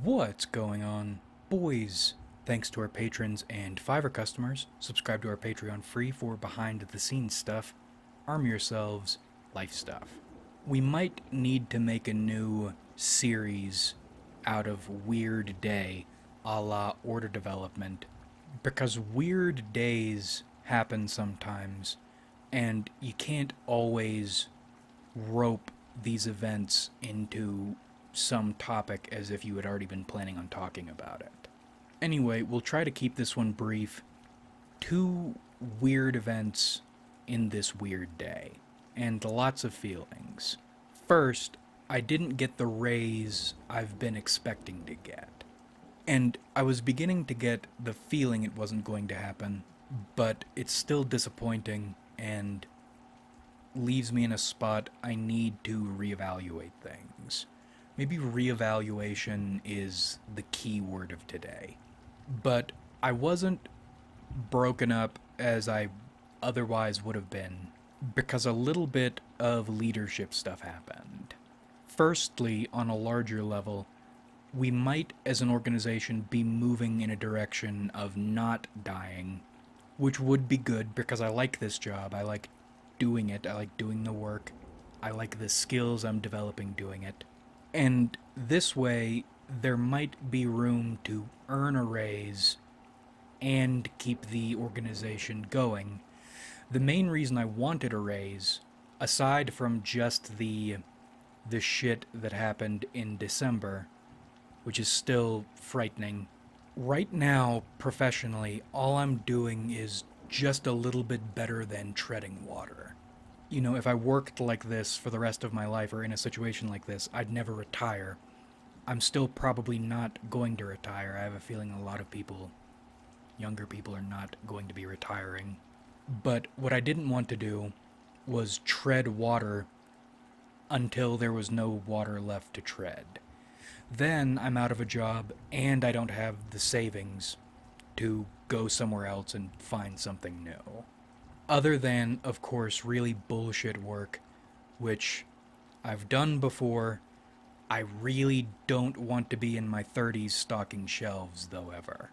What's going on, boys? Thanks to our patrons and Fiverr customers, subscribe to our Patreon free for behind the scenes stuff, arm yourselves, life stuff. We might need to make a new series out of Weird Day, a la Order Development, because weird days happen sometimes, and you can't always rope these events into some topic as if you had already been planning on talking about it. Anyway, we'll try to keep this one brief. Two weird events in this weird day, and lots of feelings. First, I didn't get the raise I've been expecting to get. And I was beginning to get the feeling it wasn't going to happen, but it's still disappointing and leaves me in a spot I need to reevaluate things. Maybe reevaluation is the key word of today. But I wasn't broken up as I otherwise would have been because a little bit of leadership stuff happened. Firstly, on a larger level, we might as an organization be moving in a direction of not dying, which would be good because I like this job. I like doing it. I like doing the work. I like the skills I'm developing doing it. And this way, there might be room to earn a raise and keep the organization going. The main reason I wanted a raise, aside from just the shit that happened in December, which is still frightening, right now, professionally, all I'm doing is just a little bit better than treading water. You know, if I worked like this for the rest of my life or in a situation like this, I'd never retire. I'm still probably not going to retire. I have a feeling a lot of people, younger people, are not going to be retiring. But what I didn't want to do was tread water until there was no water left to tread. Then I'm out of a job and I don't have the savings to go somewhere else and find something new. Other than, of course, really bullshit work, which I've done before. I really don't want to be in my 30s stocking shelves, though, ever.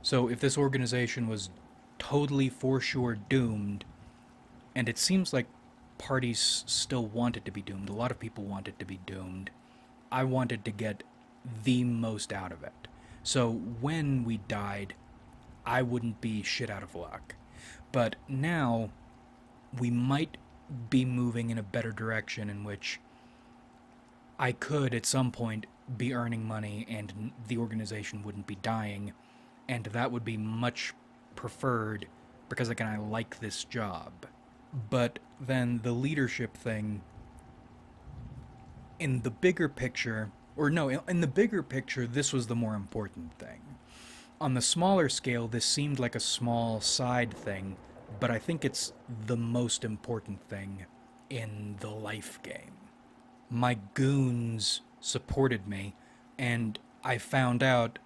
So if this organization was totally for sure doomed, and it seems like parties still want it to be doomed, a lot of people want it to be doomed, I wanted to get the most out of it. So when we died, I wouldn't be shit out of luck. But now, we might be moving in a better direction in which I could, at some point, be earning money and the organization wouldn't be dying, and that would be much preferred because, again, I like this job. But then the leadership thing, in the bigger picture, or no, in the bigger picture, this was the more important thing. On the smaller scale, this seemed like a small side thing, but I think it's the most important thing in the life game. My goons supported me, and I found out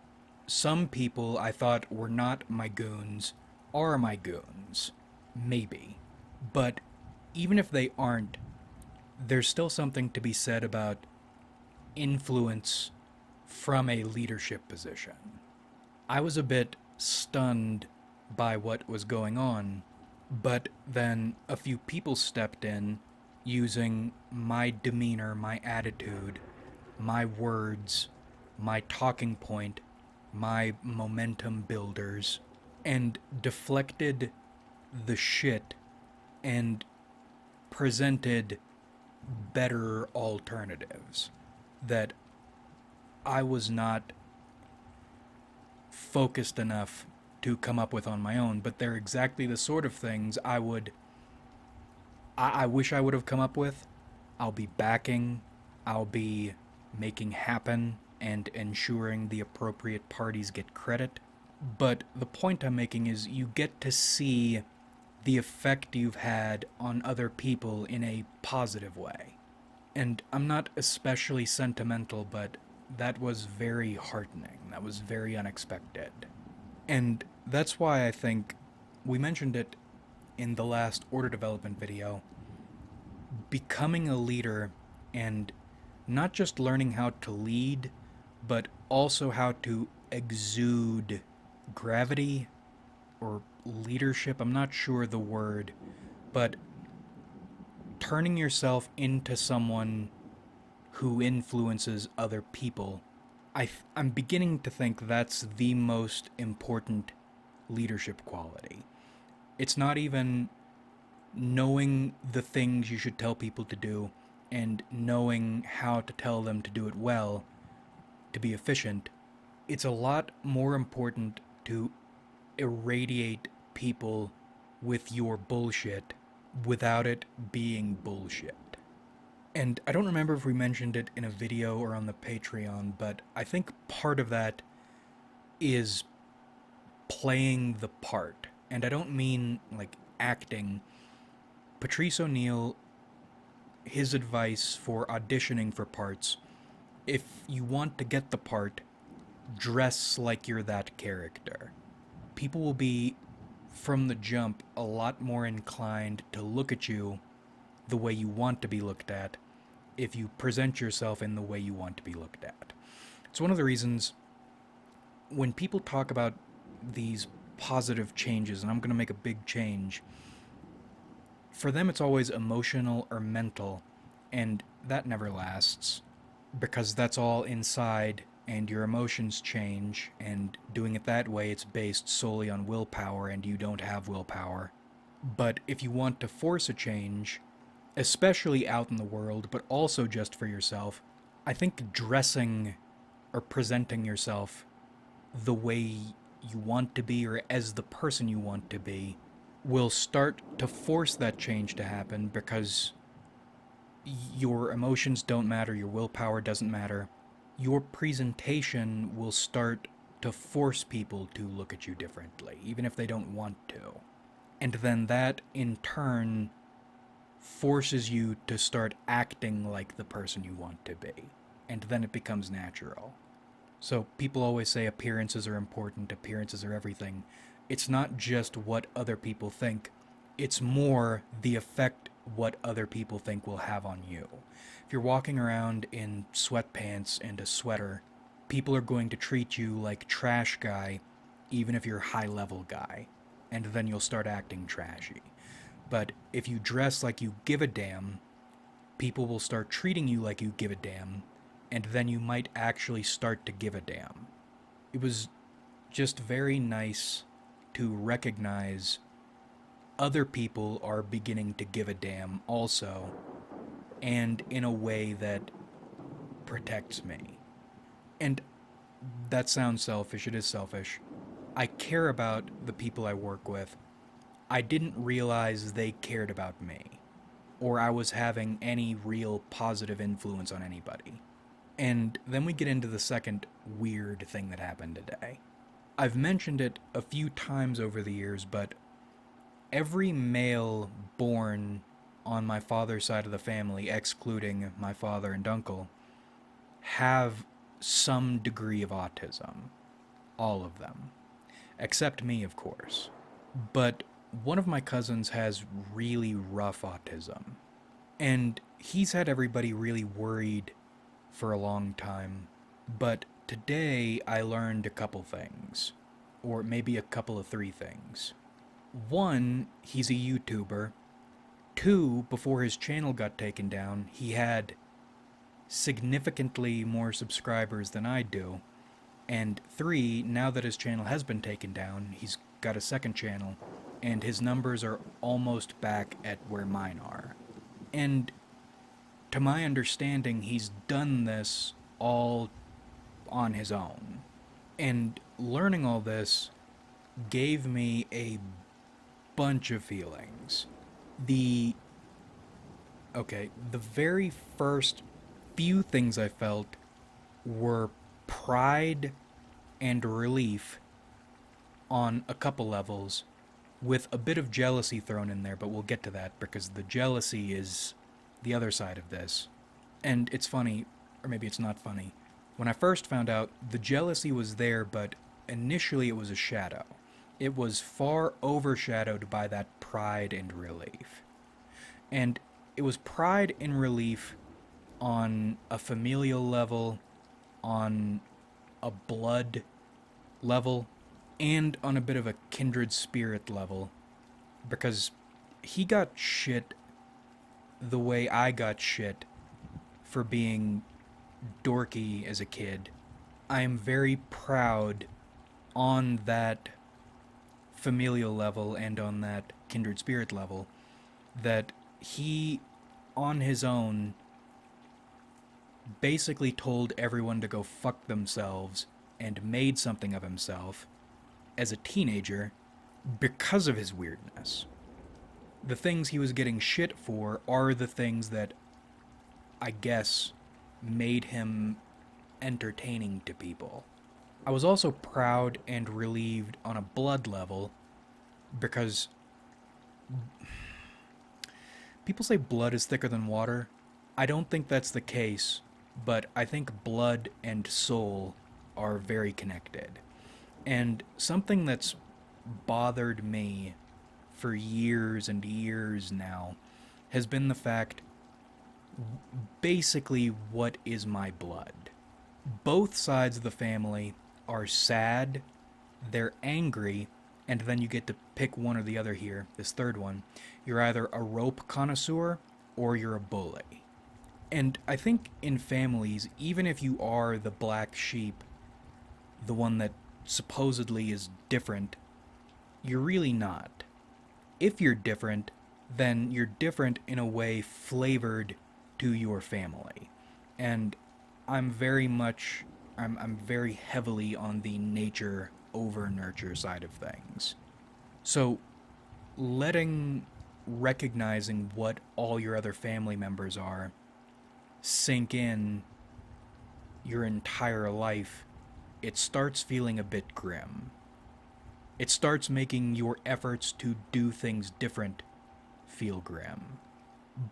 some people I thought were not my goons are my goons. Maybe. But even if they aren't, there's still something to be said about influence from a leadership position. I was a bit stunned by what was going on, but then a few people stepped in using my demeanor, my attitude, my words, my talking point, my momentum builders, and deflected the shit and presented better alternatives that I was not focused enough to come up with on my own, but they're exactly the sort of things I wish I would have come up with. I'll be backing, I'll be making happen and ensuring the appropriate parties get credit. But the point I'm making is you get to see the effect you've had on other people in a positive way. And I'm not especially sentimental, but that was very heartening. That was very unexpected. And that's why I think we mentioned it in the last order development video. Becoming a leader and not just learning how to lead, but also how to exude gravity or leadership. I'm not sure the word, but turning yourself into someone who influences other people. I'm beginning to think that's the most important leadership quality. It's not even knowing the things you should tell people to do and knowing how to tell them to do it well to be efficient. It's a lot more important to irradiate people with your bullshit without it being bullshit. And I don't remember if we mentioned it in a video or on the Patreon, but I think part of that is playing the part. And I don't mean like acting. Patrice O'Neill, his advice for auditioning for parts, if you want to get the part, dress like you're that character. People will be, from the jump, a lot more inclined to look at you the way you want to be looked at if you present yourself in the way you want to be looked at. It's one of the reasons when people talk about these positive changes, and I'm going to make a big change, for them it's always emotional or mental, and that never lasts because that's all inside and your emotions change, and doing it that way it's based solely on willpower and you don't have willpower. But if you want to force a change, especially out in the world, but also just for yourself, I think dressing or presenting yourself the way you want to be or as the person you want to be will start to force that change to happen because your emotions don't matter, your willpower doesn't matter. Your presentation will start to force people to look at you differently, even if they don't want to. And then that, in turn, forces you to start acting like the person you want to be. And then it becomes natural. So people always say appearances are important, appearances are everything. It's not just what other people think, it's more the effect what other people think will have on you. If you're walking around in sweatpants and a sweater, people are going to treat you like trash guy, even if you're high level guy. And then you'll start acting trashy. But if you dress like you give a damn, people will start treating you like you give a damn, and then you might actually start to give a damn. It was just very nice to recognize other people are beginning to give a damn also, and in a way that protects me. And that sounds selfish, it is selfish. I care about the people I work with. I didn't realize they cared about me, or I was having any real positive influence on anybody. And then we get into the second weird thing that happened today. I've mentioned it a few times over the years, but every male born on my father's side of the family, excluding my father and uncle, have some degree of autism. All of them. Except me, of course. But one of my cousins has really rough autism. And he's had everybody really worried for a long time. But today I learned a couple things. Or maybe a couple of three things. One, he's a YouTuber. Two, before his channel got taken down, he had significantly more subscribers than I do. And three, now that his channel has been taken down, he's got a second channel, and his numbers are almost back at where mine are. And to my understanding, he's done this all on his own. And learning all this gave me a bunch of feelings. The very first few things I felt were pride and relief on a couple levels, with a bit of jealousy thrown in there, but we'll get to that because the jealousy is the other side of this. And it's funny, or maybe it's not funny. When I first found out, the jealousy was there, but initially it was a shadow. It was far overshadowed by that pride and relief. And it was pride and relief on a familial level, on a blood level and on a bit of a kindred spirit level, because he got shit the way I got shit for being dorky as a kid. I am very proud on that familial level and on that kindred spirit level that he, on his own, basically told everyone to go fuck themselves and made something of himself as a teenager because of his weirdness. The things he was getting shit for are the things that, I guess, made him entertaining to people. I was also proud and relieved on a blood level because people say blood is thicker than water. I don't think that's the case, but I think blood and soul are very connected. And something that's bothered me for years and years now has been the fact, basically, what is my blood? Both sides of the family are sad, they're angry, and then you get to pick one or the other here, this third one. You're either a rope connoisseur or you're a bully. And I think in families, even if you are the black sheep, the one that supposedly is different, you're really not. If you're different, then you're different in a way flavored to your family. And I'm very much, I'm very heavily on the nature over nurture side of things. So recognizing what all your other family members are sink in your entire life, it starts feeling a bit grim. It starts making your efforts to do things different feel grim.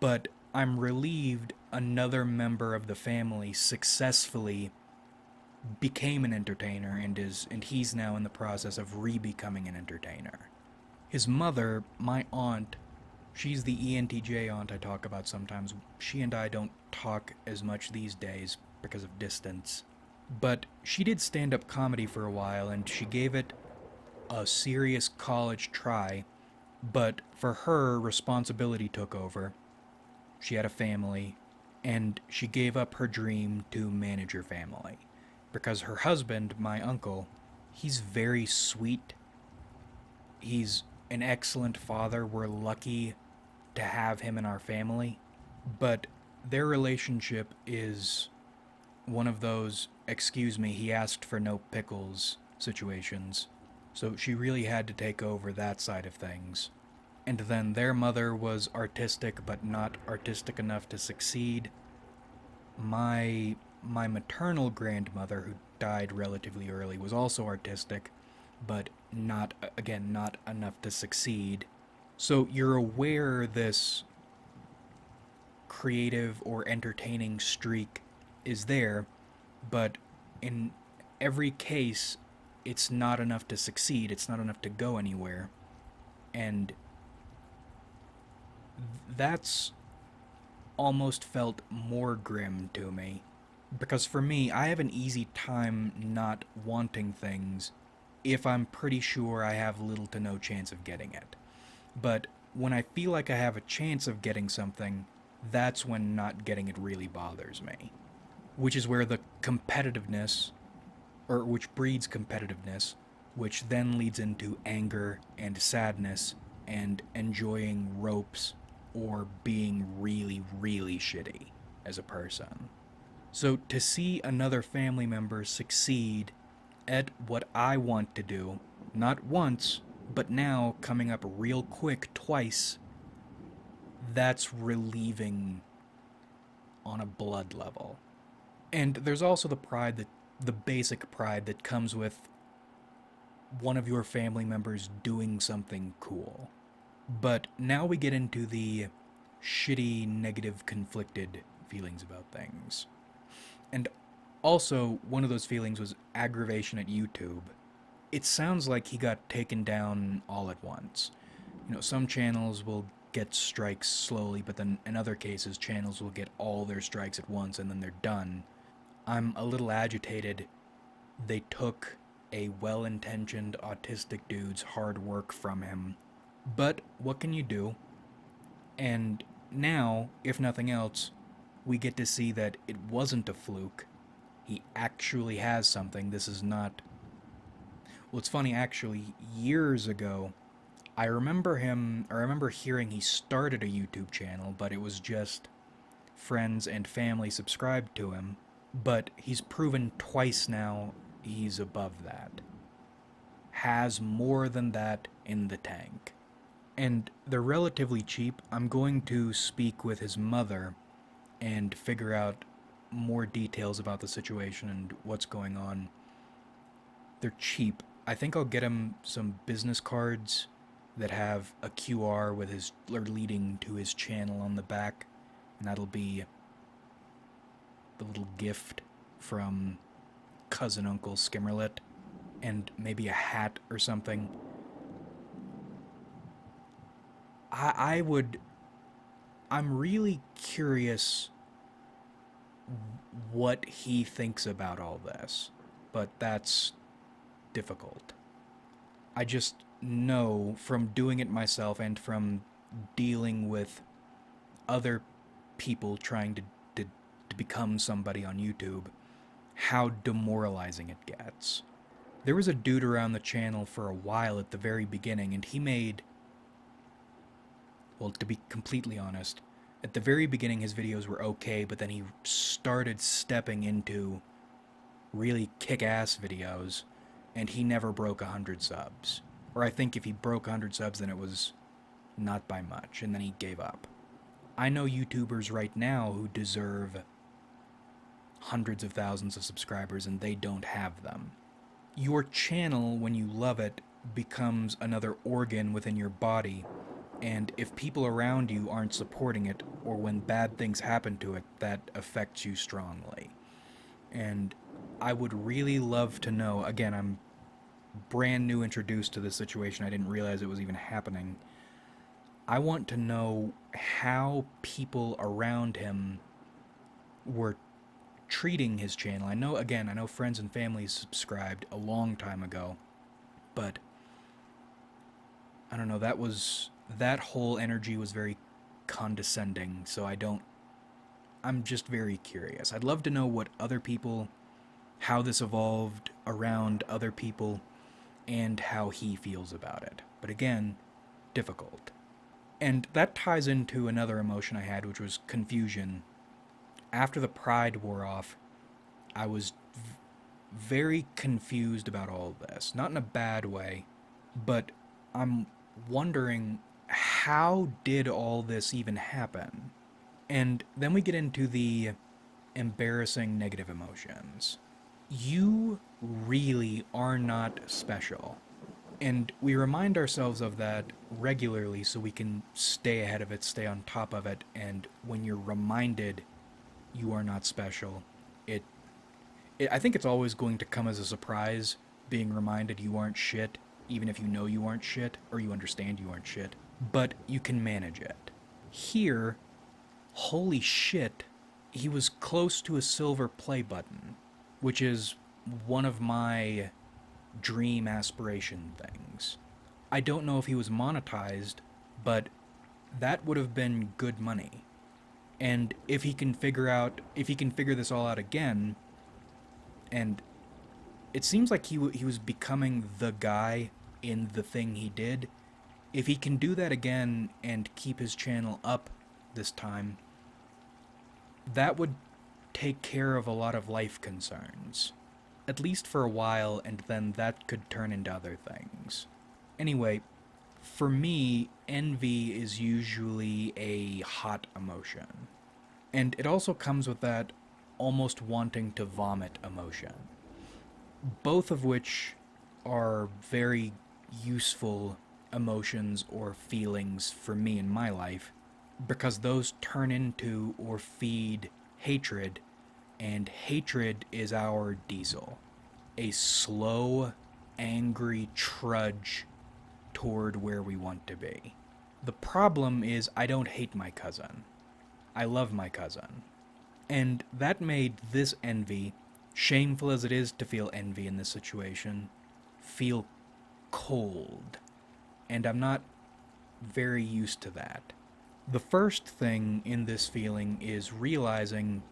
But I'm relieved another member of the family successfully became an entertainer and he's now in the process of re-becoming an entertainer. His mother, my aunt, she's the ENTJ aunt I talk about sometimes. She and I don't talk as much these days because of distance. But she did stand-up comedy for a while, and she gave it a serious college try. But for her, responsibility took over. She had a family, and she gave up her dream to manage her family. Because her husband, my uncle, he's very sweet. He's an excellent father. We're lucky to have him in our family. But their relationship is one of those, excuse me, he asked for no pickles situations. So she really had to take over that side of things. And then their mother was artistic, but not artistic enough to succeed. My maternal grandmother, who died relatively early, was also artistic, but not, again, not enough to succeed. So you're aware this creative or entertaining streak is there, but in every case, it's not enough to succeed, it's not enough to go anywhere. And that's almost felt more grim to me. Because for me, I have an easy time not wanting things if I'm pretty sure I have little to no chance of getting it. But when I feel like I have a chance of getting something, that's when not getting it really bothers me. Which is where the competitiveness, or which breeds competitiveness, which then leads into anger and sadness and enjoying ropes or being really, really shitty as a person. So to see another family member succeed at what I want to do, not once, but now coming up real quick twice, that's relieving on a blood level. And there's also the basic pride that comes with one of your family members doing something cool. But now we get into the shitty, negative, conflicted feelings about things. And also, one of those feelings was aggravation at YouTube. It sounds like he got taken down all at once. You know, some channels will get strikes slowly, but then in other cases, channels will get all their strikes at once and then they're done. I'm a little agitated They took a well-intentioned autistic dude's hard work from him. But what can you do? And now, if nothing else, we get to see that it wasn't a fluke. He actually has something. This is not. Well, it's funny, actually, years ago, I remember hearing he started a YouTube channel, but it was just friends and family subscribed to him. But he's proven twice now he's above that. Has more than that in the tank. And they're relatively cheap. I'm going to speak with his mother and figure out more details about the situation and what's going on. They're cheap. I think I'll get him some business cards that have a QR with his or leading to his channel on the back, and that'll be the little gift from cousin Uncle Skimmerlit, and maybe a hat or something. I would. I'm really curious what he thinks about all this, but that's difficult. I just know from doing it myself and from dealing with other people trying to become somebody on YouTube how demoralizing it gets. There was a dude around the channel for a while at the very beginning, and he made, well, to be completely honest, at the very beginning his videos were okay, but then he started stepping into really kick-ass videos, and he never broke 100 subs. Or I think if he broke 100 subs, then it was not by much, and then he gave up. I know YouTubers right now who deserve hundreds of thousands of subscribers, and they don't have them. Your channel, when you love it, becomes another organ within your body, and if people around you aren't supporting it, or when bad things happen to it, that affects you strongly. And I would really love to know, again, I'm brand new introduced to this situation, I didn't realize it was even happening. I want to know how people around him were treating his channel. I know friends and family subscribed a long time ago, but I don't know, that whole energy was very condescending, so I'm just very curious. I'd love to know what other people, how this evolved around other people, and how he feels about it. But again, difficult. And that ties into another emotion I had, which was confusion. After the Pride wore off, I was very confused about all of this. Not in a bad way, but I'm wondering, how did all this even happen? And then we get into the embarrassing negative emotions. You really are not special. And we remind ourselves of that regularly so we can stay ahead of it, stay on top of it, and when you're reminded you are not special, I think it's always going to come as a surprise being reminded you aren't shit, even if you know you aren't shit, or you understand you aren't shit, but you can manage it. Here, holy shit, he was close to a silver play button, which is one of my dream aspiration things. I don't know if he was monetized, but that would have been good money. And if he can figure this all out again, and it seems like he was becoming the guy in the thing he did. If he can do that again and keep his channel up this time, that would take care of a lot of life concerns. At least for a while, and then that could turn into other things. Anyway, for me, envy is usually a hot emotion. And it also comes with that almost wanting to vomit emotion. Both of which are very useful emotions or feelings for me in my life, because those turn into or feed hatred, and hatred is our diesel. A slow, angry trudge toward where we want to be. The problem is I don't hate my cousin. I love my cousin. And that made this envy Shameful as it is to feel envy in this situation, feel cold. And I'm not very used to that. The first thing in this feeling is realizing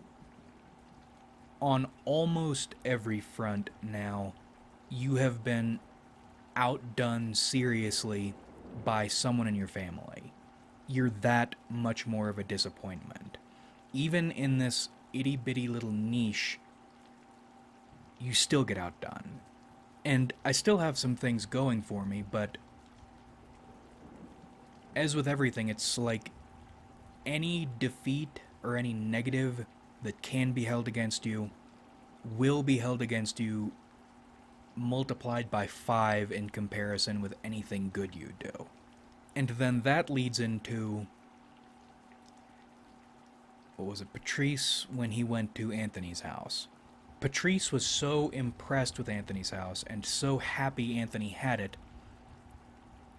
on almost every front now, you have been outdone seriously by someone in your family. You're that much more of a disappointment. Even in this itty bitty little niche, you still get outdone. And I still have some things going for me, but as with everything, it's like any defeat or any negative that can be held against you will be held against you multiplied by 5 in comparison with anything good you do. And then that leads into, what was it, Patrice when he went to Anthony's house. Patrice was so impressed with Anthony's house and so happy Anthony had it,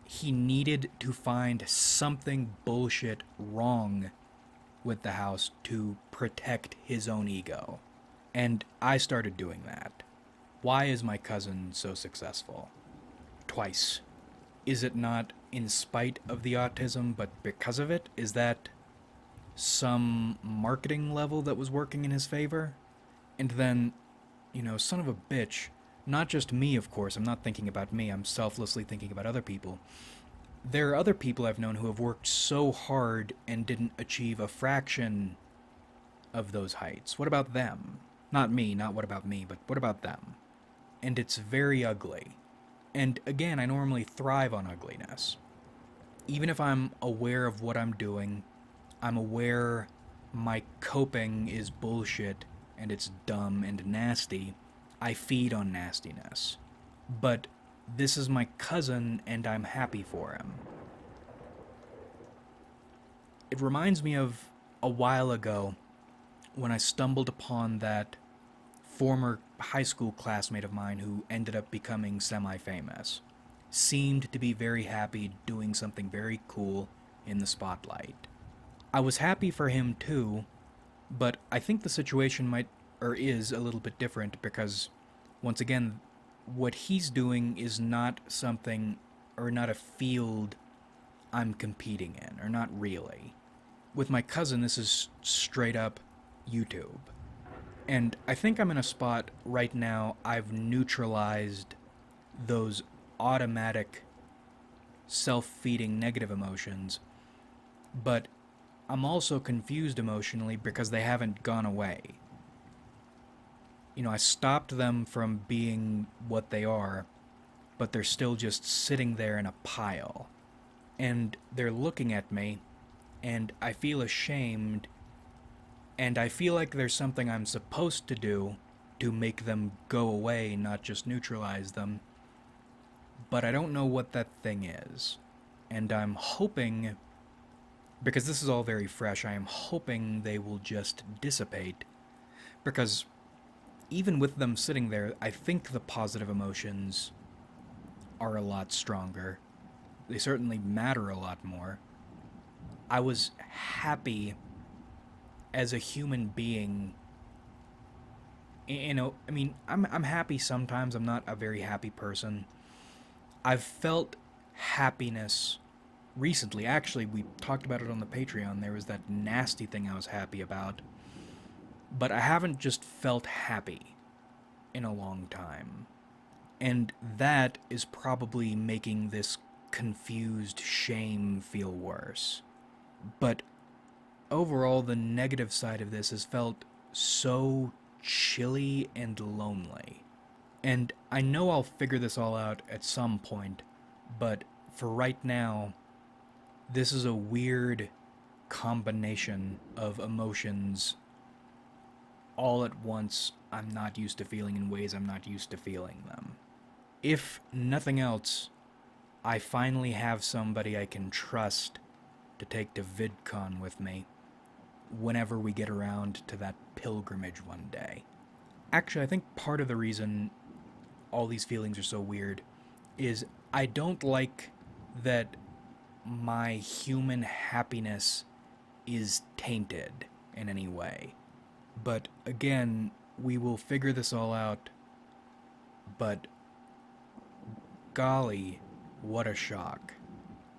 he needed to find something bullshit wrong with the house to protect his own ego. And I started doing that. Why is my cousin so successful? Twice. Is it not in spite of the autism, but because of it? Is that some marketing level that was working in his favor? And then, son of a bitch, not just me, of course, I'm not thinking about me, I'm selflessly thinking about other people. There are other people I've known who have worked so hard and didn't achieve a fraction of those heights. What about them? Not me, not what about me, but what about them? And it's very ugly. And again, I normally thrive on ugliness. Even if I'm aware of what I'm doing, I'm aware my coping is bullshit and it's dumb and nasty, I feed on nastiness. But this is my cousin and I'm happy for him. It reminds me of a while ago when I stumbled upon that former high school classmate of mine who ended up becoming semi-famous. Seemed to be very happy doing something very cool in the spotlight. I was happy for him too, but I think the situation is a little bit different because, once again, what he's doing is not something, or not a field I'm competing in, or not really. With my cousin, this is straight up YouTube. And I think I'm in a spot right now, I've neutralized those automatic self-feeding negative emotions, but I'm also confused emotionally because they haven't gone away. I stopped them from being what they are, but they're still just sitting there in a pile. And they're looking at me, and I feel ashamed, and I feel like there's something I'm supposed to do to make them go away, not just neutralize them. But I don't know what that thing is. And I'm hoping, because this is all very fresh, I am hoping they will just dissipate. Because even with them sitting there, I think the positive emotions are a lot stronger. They certainly matter a lot more. I was happy as a human being. I'm happy sometimes. I'm not a very happy person. I've felt happiness recently. Actually, we talked about it on the Patreon. There was that nasty thing I was happy about. But I haven't just felt happy in a long time. And that is probably making this confused shame feel worse. But overall, the negative side of this has felt so chilly and lonely. And I know I'll figure this all out at some point, but for right now, this is a weird combination of emotions all at once I'm not used to feeling in ways I'm not used to feeling them. If nothing else, I finally have somebody I can trust to take to VidCon with me whenever we get around to that pilgrimage one day. Actually, I think part of the reason all these feelings are so weird is I don't like that my human happiness is tainted in any way. But again, We will figure this all out, but golly, what a shock.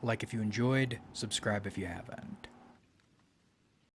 Like if you enjoyed, subscribe if you haven't.